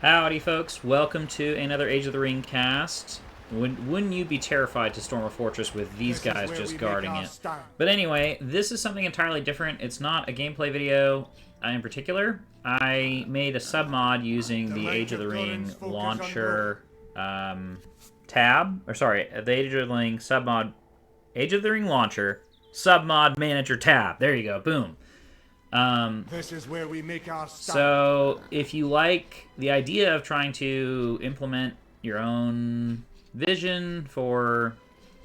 Howdy, folks. Welcome to another Age of the Ring cast. Wouldn't you be terrified to storm a fortress with these guys just guarding it? But anyway, this is something entirely different. It's not a gameplay video in particular. I made a submod using the Age of the Ring launcher tab. Or sorry, the Age of the Ring submod... Age of the Ring launcher submod manager tab. There you go. Boom. This is where we make our start. So, if you like the idea of trying to implement your own vision for,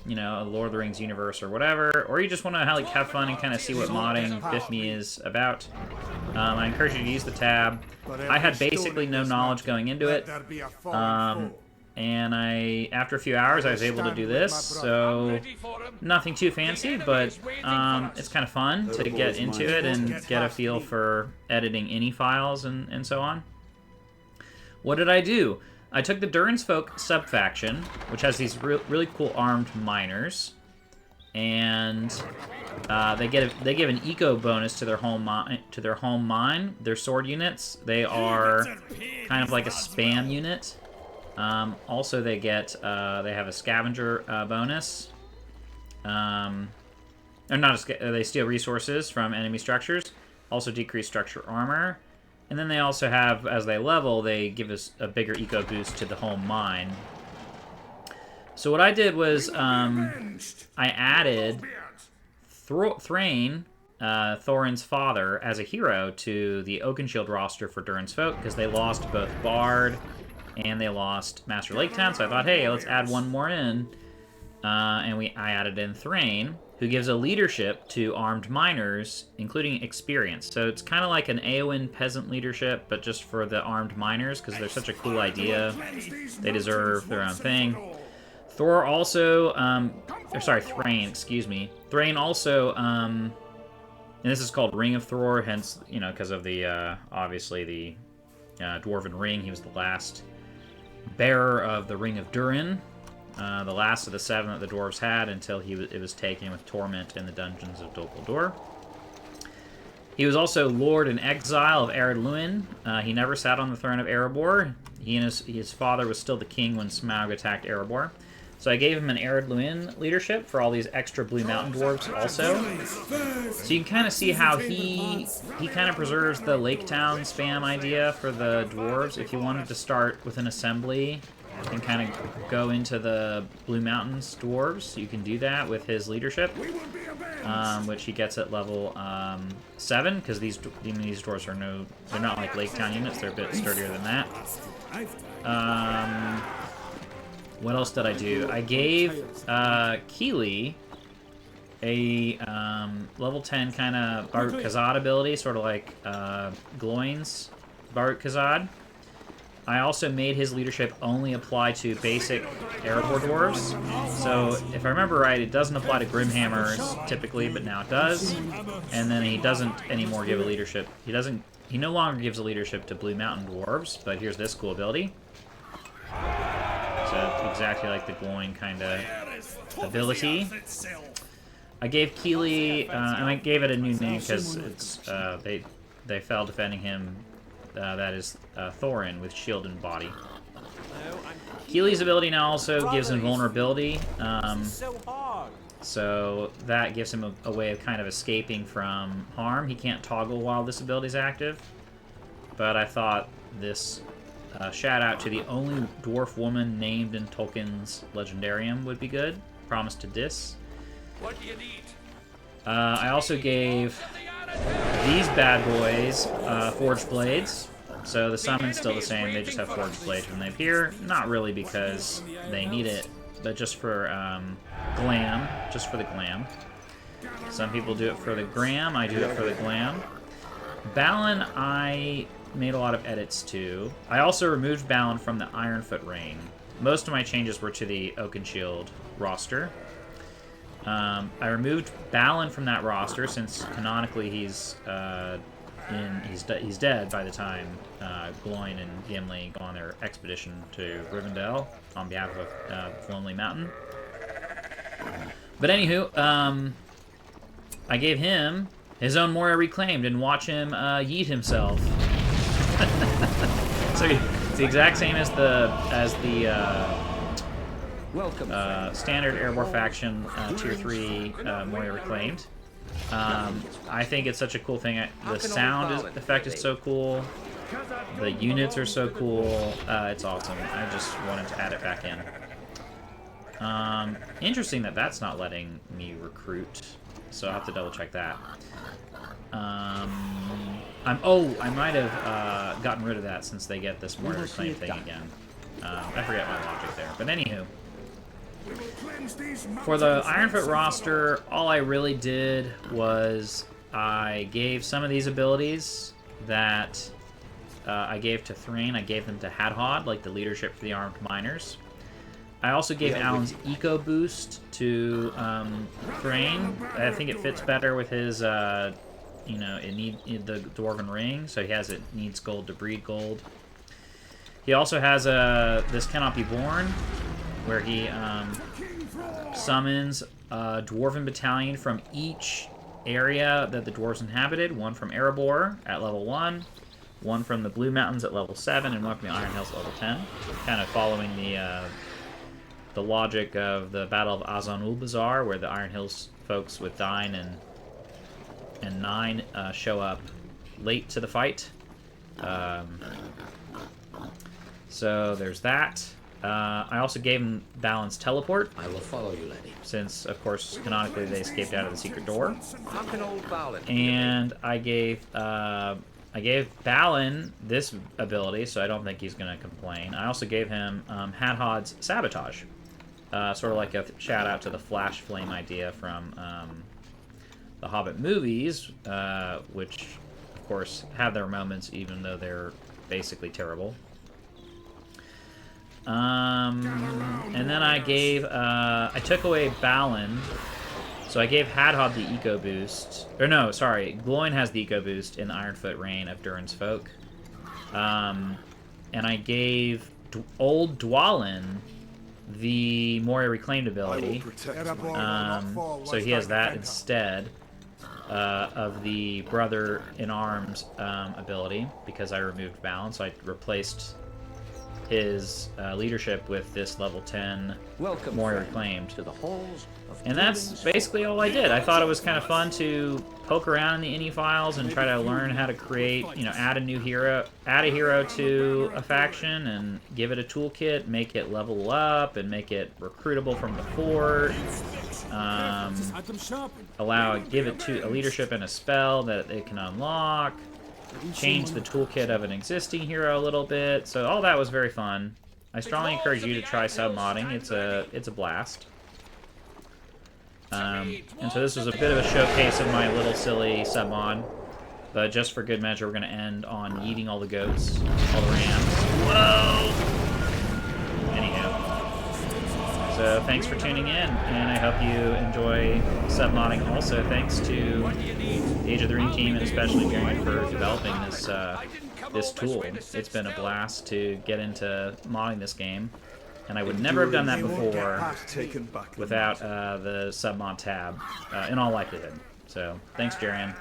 you know, a Lord of the Rings universe or whatever, or you just want to have fun and kind of see what modding BFME is about, I encourage you to use the tab. I had basically no knowledge going into it, and after a few hours, I was able to do this, so nothing too fancy, but it's kind of fun to get into it and get a feel for editing any files and so on. What did I do? I took the Thorins Folk sub-faction, which has these really cool armed miners, and they give an eco bonus to their home mine. Their sword units, they are kind of like a spam unit. Also, they have a scavenger bonus. They steal resources from enemy structures. Also decrease structure armor. And then they also have, as they level, they give us a bigger eco boost to the home mine. So what I did was, I added Thorrin, Thorin's father, as a hero to the Oakenshield roster for Durin's Folk, because they lost both Bard and they lost Master Lake Town, so I thought, hey, let's add one more in. I added in Thorrin, who gives a leadership to armed miners, including experience. So it's kind of like an Eowyn peasant leadership, but just for the armed miners, because they're such a cool idea. They deserve their own thing. Thor also, Thrain, excuse me. Thrain also, and this is called Ring of Thor, hence, you know, because of the, obviously the Dwarven Ring. He was the last bearer of the Ring of Durin, the last of the 7 that the dwarves had until it was taken with torment in the dungeons of Dol Guldur. He was also Lord in Exile of Ered Luin. He never sat on the throne of Erebor. He and his father was still the king when Smaug attacked Erebor. So I gave him an Ered Luin leadership for all these extra Blue Mountain dwarves also. So you can kind of see how he kind of preserves the Lake Town spam idea for the dwarves. If you wanted to start with an assembly and kind of go into the Blue Mountains dwarves, you can do that with his leadership, which he gets at level 7, because these dwarves are they're not like Lake Town units, they're a bit sturdier than that. What else did I do? I gave Keely a level 10 kind of Barut Khazad ability, sort of like Gloin's Barut Khazad. I also made his leadership only apply to basic Erebor dwarves. So, if I remember right, it doesn't apply to Grimhammers typically, but now it does. And then he doesn't anymore give a leadership. He no longer gives a leadership to Blue Mountain dwarves, but here's this cool ability. So, exactly like the glowing kind of ability. I gave Keely, and I gave it a new name because it's they fell defending him. That is Thorin with shield and body. Keely's ability now also gives invulnerability, so that gives him a way of kind of escaping from harm. He can't toggle while this ability is active, but I thought this shout out to the only dwarf woman named in Tolkien's Legendarium would be good. Promise to Dis. What do you need? I also gave these bad boys Forged Blades. So the summon's still the same, they just have Forged Blades when they appear. Not really because they need it, but just for glam. Just for the glam. Some people do it for the gram, I do it for the glam. Balin, I made a lot of edits to. I also removed Balin from the Ironfoot reign. Most of my changes were to the Oakenshield roster. I removed Balin from that roster since canonically he's dead by the time Gloin and Gimli go on their expedition to Rivendell on behalf of Lonely Mountain. But anywho, I gave him his own Moria Reclaimed and watch him yeet himself. So the exact same as the Welcome. standard Airborne faction Tier 3 Moria Reclaimed. I think it's such a cool thing. The sound effect is so cool. The units are so cool. It's awesome. I just wanted to add it back in. Interesting that that's not letting me recruit, so I'll have to double check that. I might have gotten rid of that since they get this Moria Reclaimed thing again. I forget my logic there, but anywho. For the Ironfoot roster, all I really did was I gave some of these abilities that I gave to Thorin. I gave them to Hadhod, like the leadership for the armed miners. I also gave Alan's eco boost to Thorin. I think it fits better with his, the Dwarven ring, so it needs gold to breed gold. He also has this Cannot Be Born, where he summons a Dwarven battalion from each area that the Dwarves inhabited. One from Erebor at level 1, one from the Blue Mountains at level 7, and one from the Iron Hills at level 10. Kind of following the logic of the Battle of Azan-ul-Bazar, where the Iron Hills folks with Dine and Nine show up late to the fight. So there's that. I also gave him Balin's teleport. I will follow you, lady. Since, of course, canonically they escaped out of the secret door. How can old Balin? And I gave Balin this ability, so I don't think he's going to complain. I also gave him Hadhod's Sabotage. Sort of like a shout out to the Flash Flame idea from the Hobbit movies, which, of course, have their moments, even though they're basically terrible. And then I gave, I took away Balin, so I gave Hadhod the eco boost. Or no, sorry, Gloin has the eco boost in the Ironfoot Reign of Durin's Folk. And I gave old Dwalin the Moria Reclaimed ability. So he has that instead of the Brother in Arms ability, because I removed Balin, so I replaced his leadership with this level 10 Moria Reclaimed. To the halls of and that's basically all I did. I thought it was kind of fun to poke around in the INI files and try to learn how to create, add a new hero, add a hero to a faction and give it a toolkit, make it level up, and make it recruitable from the fort. Give it to a leadership and a spell that it can unlock. Change the toolkit of an existing hero a little bit. So all that was very fun. I strongly encourage you to try sub-modding. It's a blast. And so this was a bit of a showcase of my little silly sub-mod. But just for good measure, we're going to end on eating all the goats, all the rams. Whoa! Anyhow. So thanks for tuning in, and I hope you enjoy sub-modding. Also, thanks to the Age of the Ring team, and especially Durin, for developing this tool. It's been a blast to get into modding this game, and I would never have done that before without the sub-mod tab, in all likelihood. So, thanks, Durin.